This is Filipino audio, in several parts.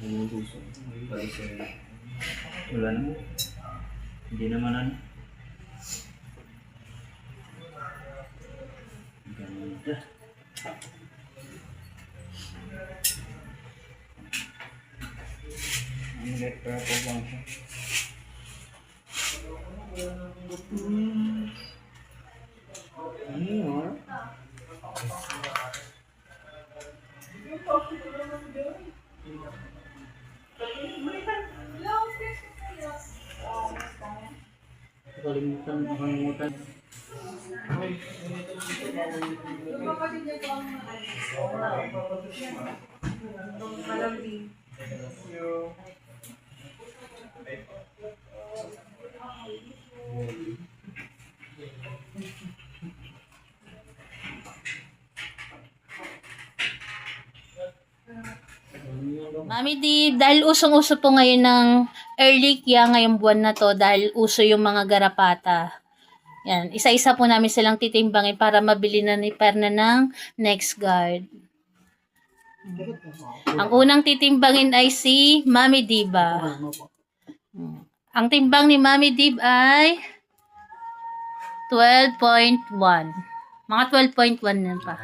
Yung puso. Wala naman. Hindi naman ano. Ganda. Ang light purple lang siya. Ano yun? Kalimutan. Mami Di, dahil usong-uso po ngayon ng early kaya ngayong buwan na to dahil uso yung mga garapata. Yan, isa-isa po namin silang titimbangin para mabili na ni Perna ng next guard. Ang unang titimbangin ay si Mami Diba. Ang timbang ni Mami Dib ay 12.1. Mga 12.1 yan pa.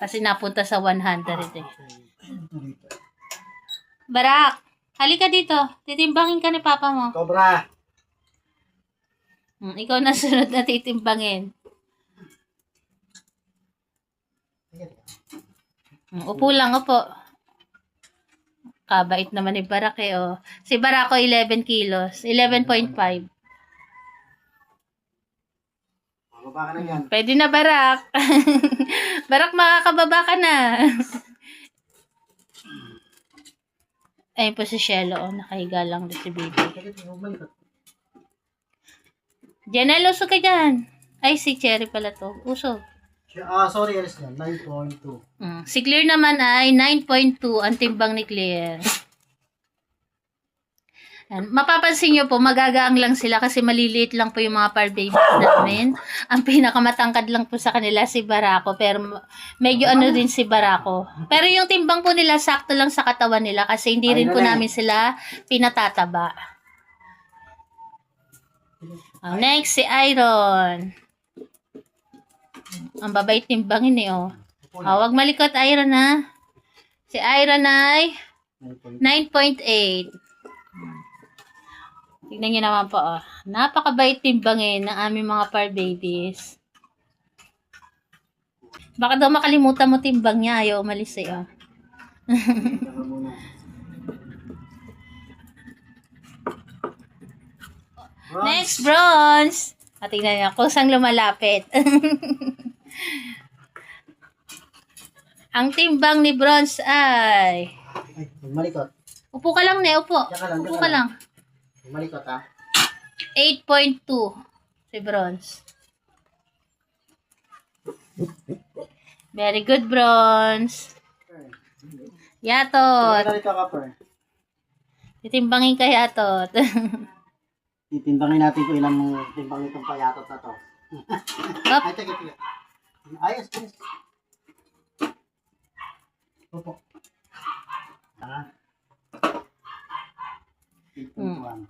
Kasi napunta sa 100 eh. Barak, halika dito. Titimbangin ka ni Papa mo. Cobra! Ikaw na sunod na titimbangin. Upo lang, upo. Kabait naman ni Barak eh, oh. Si Barako 11 kilos. 11.5. Mababa ka na yan. Pwede na, Barak. Barak, makakababa ka na. Ayun po si Shelo, oh. Nakahiga lang doon si baby. Janelle, usog ka dyan. Ay, si Cherry pala to. Usog. Sorry, alis na. 9.2. Si Claire naman ay 9.2 ang timbang ni Claire. And, mapapansin nyo po, magagaang lang sila kasi maliliit lang po yung mga par babies namin. Ang pinakamatangkad lang po sa kanila si Barako, pero medyo ano din si Barako. Pero yung timbang po nila, sakto lang sa katawan nila kasi hindi rin po namin sila pinatataba. Next, si Iron. Ang babait timbangin eh, oh. Wag malikot, Iron, ha. Si Iron ay 9.8. Tignan nyo naman po, oh. Napakabait timbangin ng aming mga par babies. Baka daw makalimutan mo timbang niya. Ayaw umalis eh, oh. Next, bronze. Tingnan nyo, kusang lumalapit. Ang timbang ni bronze ay... Ay, malikot. Upo ka lang, ne. Upo. Upo ka lang. Malikot, ha? 8.2 si bronze. Very good, bronze. Yatot. Narito ka, Per. Titimbangin ka, Yatot. Titimbangin natin kung ilang timbang itong payatot na to. Up. Ay, teka. Ayos. Opo.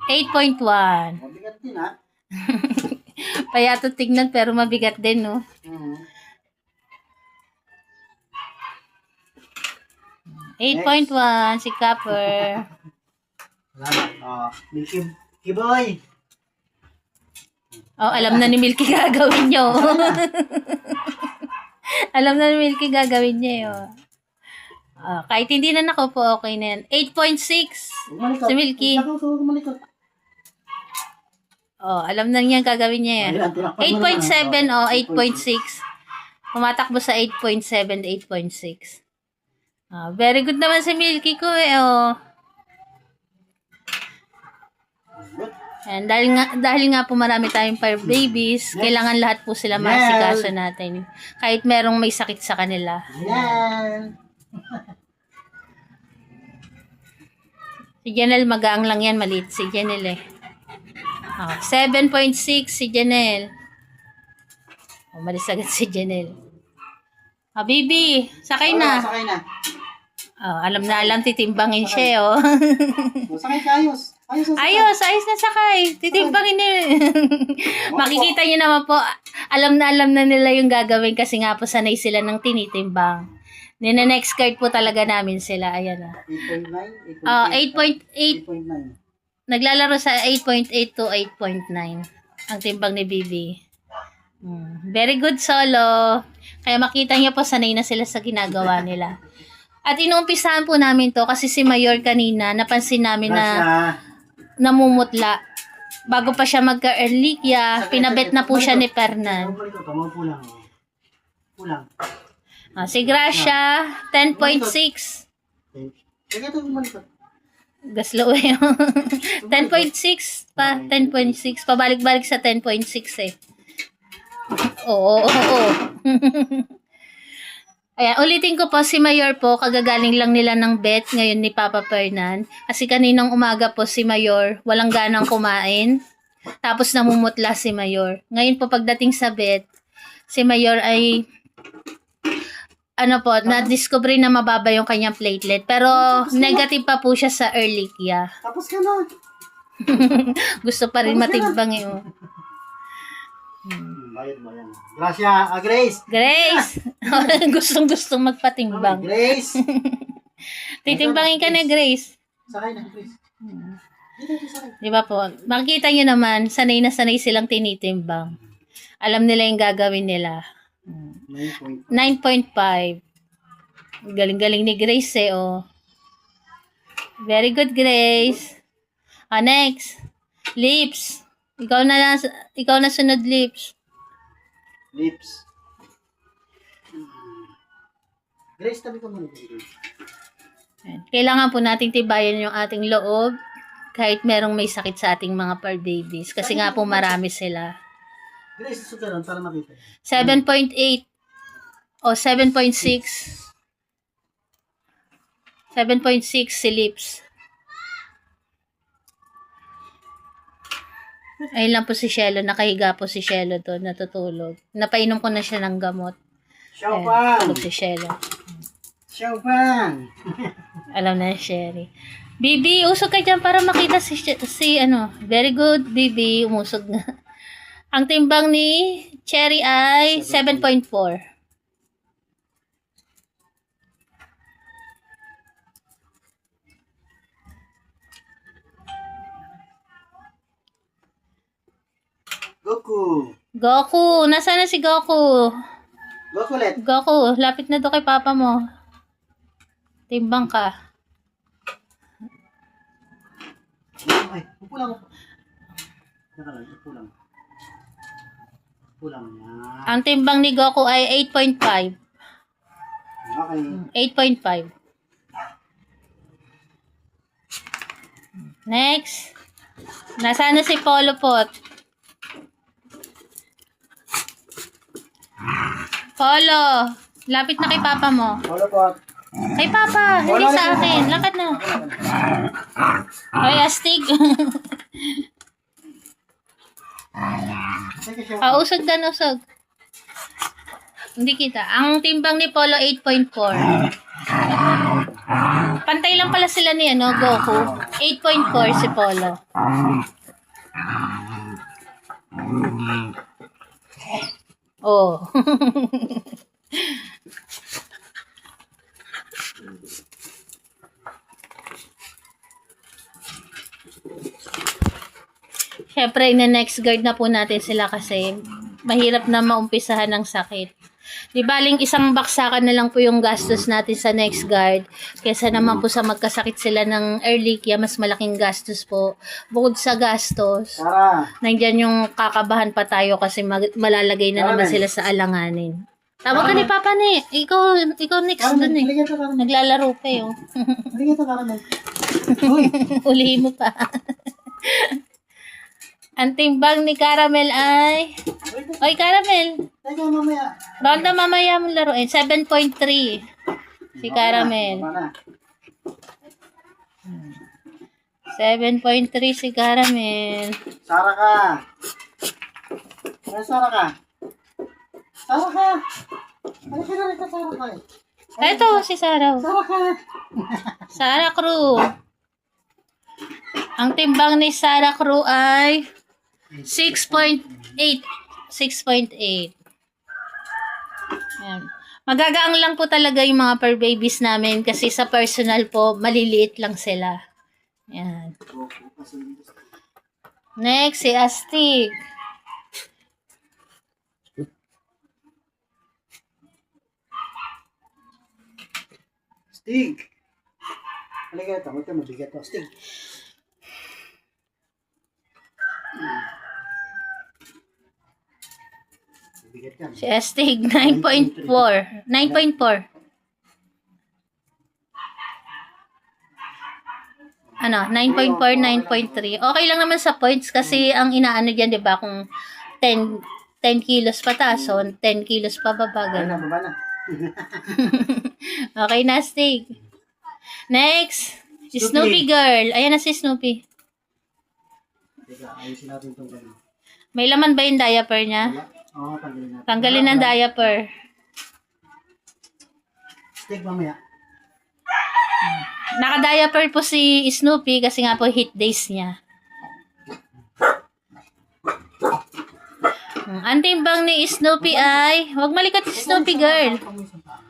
8.1. Mabigat din, ha? Payatot tignan pero mabigat din, no? 8.1 si Copper. Salamat. Milky Boy. Oh, alam na ni Milky gagawin niyo. Alam na ni Milky gagawin niya, oh. Kahit hindi na nakaupo, okay na yan. 8.6 si Milky. Oh, alam na niya gagawin niya yan. 8.7 o 8.6. Pumatakbo sa 8.7, 8.6. Very good naman si Milky ko eh, oh. And dahil nga po marami tayong par babies, kailangan lahat po sila masikaso natin. Kahit merong may sakit sa kanila. Yan. Si Janelle magaang lang yan, maliit si Janelle eh. 7.6 si Janelle. Umalis agad si Janelle. Ah, baby, sakay na. Sakay na. Oh, alam titimbangin siya, oh. O, sakay ka, ayos. Ayos na sakay. Titimbangin niya. Makikita niyo naman po, alam na nila yung gagawin kasi nga po sanay sila ng tinitimbang. Next card po talaga namin sila. Ayan na. 8.9? 8.8. Naglalaro sa 8.8 to 8.9 ang timbang ni Bibi. Very good solo. Kaya makita niyo po sanay na sila sa ginagawa nila. At inuumpisahan po namin to kasi si Mayor kanina napansin namin na namumutla. Bago pa siya magka-erlikya, pinabet na po siya ni Fernan. Pulang. Si Gracia, 10.6. Teka, ito bumalik. Gaslo yun. 10.6 pa. 10.6. Pabalik-balik sa 10.6 eh. Oo. Ayan, ulitin ko po, si Mayor po, kagagaling lang nila ng bet ngayon ni Papa Fernan. Kasi kaninang umaga po si Mayor, walang ganang kumain. Tapos namumutla si Mayor. Ngayon po pagdating sa bet, si Mayor ay na-discover na mababa yung kanyang platelet. Pero negative pa po siya sa Ehrlichia. Tapos ka na. Gusto pa rin matimbang eh. Bayad mo yan. Grace. Grace! Gustong magpatimbang. Grace. Titimbangin ka na, Grace. Sakay na, Grace. Dito, sakay. Di ba po? Makikita nyo naman, sanay na sanay silang tinitimbang. Alam nila yung gagawin nila. 9.5. Galing-galing ni Grace eh, oh. Very good, Grace. Next. Lips. Ikaw na sunod, Lips. Grace, tabi ka muna. Kailangan po nating tibayan yung ating loob kahit merong may sakit sa ating mga fur babies. Kasi nga po marami sila. Grace, sugaran para makita. 7.8 o 7.6. 7.6 si Lips. Ayun lang po si Shelo. Nakahiga po si Shelo doon. Natutulog. Napainom ko na siya ng gamot. Showpan! Tulog si Shelo. Showpan! Alam na ni Sherry. Bibi, usog ka dyan para makita si Very good, Bibi. Umusog na. Ang timbang ni Cherry ay 7.4. Goku! Nasaan na si Goku? Goku ulit. Goku, lapit na to kay papa mo. Timbang ka. Ay, upulang. Teka lang, upulang. Upulang na. Ang timbang ni Goku ay 8.5. Okay. 8.5. Next. Nasaan na si Polo Pot? Polo, lapit na kay papa mo. Polo po. Kay papa, hindi sa akin. Lakad na. Ay, astig. Usog dan, usog. Hindi kita. Ang timbang ni Polo, 8.4. Pantay lang pala sila ni Goku. 8.4 si Polo. Oh. Siyempre, next guard na po natin sila kasi mahirap na maumpisahan ng sakit. Di baling isang baksakan na lang po yung gastos natin sa next guard. Kesa naman po sa magkasakit sila ng Ehrlichia, mas malaking gastos po. Bukod sa gastos, nandyan yung kakabahan pa tayo kasi malalagay na naman sila sa alanganin. Tawag ka ni Papa ni. Ikaw next dun eh. Naglalaro pa yun. Ulihin mo pa. Ang timbang ni Caramel ay... Oy, Caramel! Teka, mamaya. Bawal na mamaya mong laruin. 7.3 si Caramel. 7.3 si Caramel. Sara ka. Sara ka. Sara ka. Ano ka na rin kasama ka eh? Ito, si Sarah. Sarah ka. Sarah Crew. Ang timbang ni Sarah Crew ay 6.8. 6.8. Ayan. Magagaang lang po talaga yung mga fur babies namin kasi sa personal po, maliliit lang sila. Ayan. Next, si Astig. Stig. Halika ito. Ito mabigat to. Stig. Mabigat yan. Si Astig, 9.4. 9.4. Ano, 9.4, 9.3. Okay lang naman sa points kasi ang inaano dyan, di ba, kung 10 kilos pataas, so 10 kilos pababa. Baba na, Ganun. baba na. Okay na, Stig. Next, si Snoopy. Snoopy girl. Ayan na si Snoopy. Teka, ayusin natin itong ganun. May laman ba yung diaper niya? Wala? Oo, tanggalin natin. Tanggalin ang diaper. Stig mamaya. Naka-diaper po si Snoopy kasi nga po hit days niya. Ang timbang ni Snoopy ay, huwag malikot si Snoopy girl.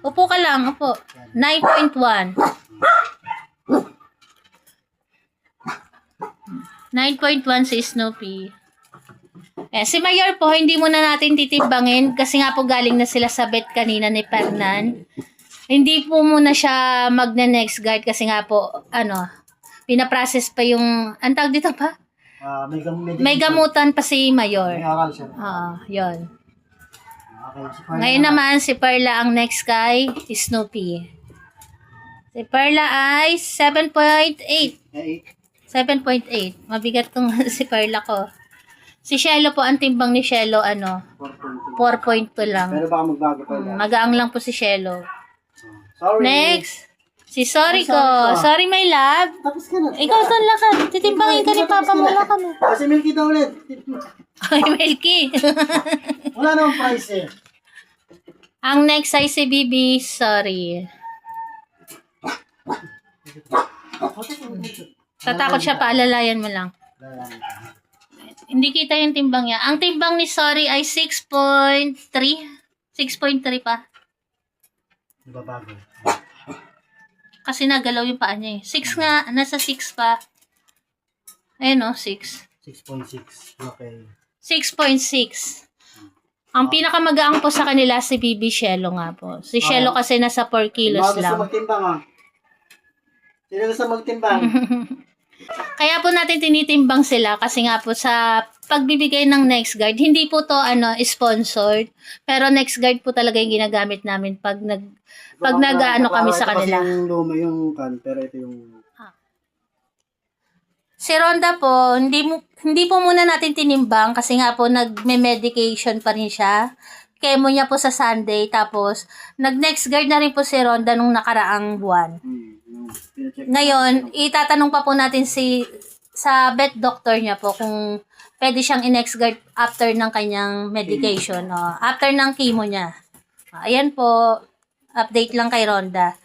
Upo ka lang, upo. 9.1. 9.1 si Snoopy. Eh, si Mayor po, hindi muna natin titimbangin kasi nga po galing na sila sa vet kanina ni Fernan. Hindi po muna siya magne-next guard kasi nga po, pinaprocess pa yung, ang tawag dito pa? May gamutan pa si Mayor. May oral siya. Yun. Okay, si Farna Ngayon naman, si Perla ang next kay Snoopy. Si Perla ay 7.8. 7.8. Mabigat tong si Perla ko. Si Shelo po, ang timbang ni Shelo, 4.2 lang. Pero baka magbago pa yun. Magaang lang po si Shelo. Sorry. Next, si Sorry ko. Sorry ko. Sorry, my love. Tapos ka na. Ikaw doon lang ka. Titimbangin ka ni Papa mo lang kami. Kasi Milky daw ulit. Ay, Melky. Wala namang price eh. Ang next ay si Bibi. Sorry. Tatakot siya, paalalayan mo lang. Hindi kita yung timbang niya. Ang timbang ni Sorry ay 6.3. 6.3 pa. Nababago. Kasi nagalaw yung paa niya eh. 6 nga. Nasa 6 pa. Ayun o, 6. 6.6. Okay. 6.6. Ang pinakamagaang po sa kanila si Bibi Shelo nga po. Si Shelo kasi nasa 4 kilos Gusto lang. magtimbang ah. Sino gusto magtimbang? Kaya po natin tinitimbang sila kasi nga po sa pagbibigay ng next guard, hindi po to sponsored, pero next guard po talaga yung ginagamit namin pag nag-ano kami sa kanila. Kasi yung luma yung kan, pero ito yung... Si Rhonda po, hindi po muna natin tinimbang kasi nga po nagme-medication pa rin siya. Chemo niya po sa Sunday, tapos nag-next guard na rin po si Rhonda nung nakaraang buwan. Ngayon, itatanong pa po natin sa vet doctor niya po kung pwede siyang i-next guard after ng kanyang medication, after ng chemo niya. Ayan po, update lang kay Rhonda.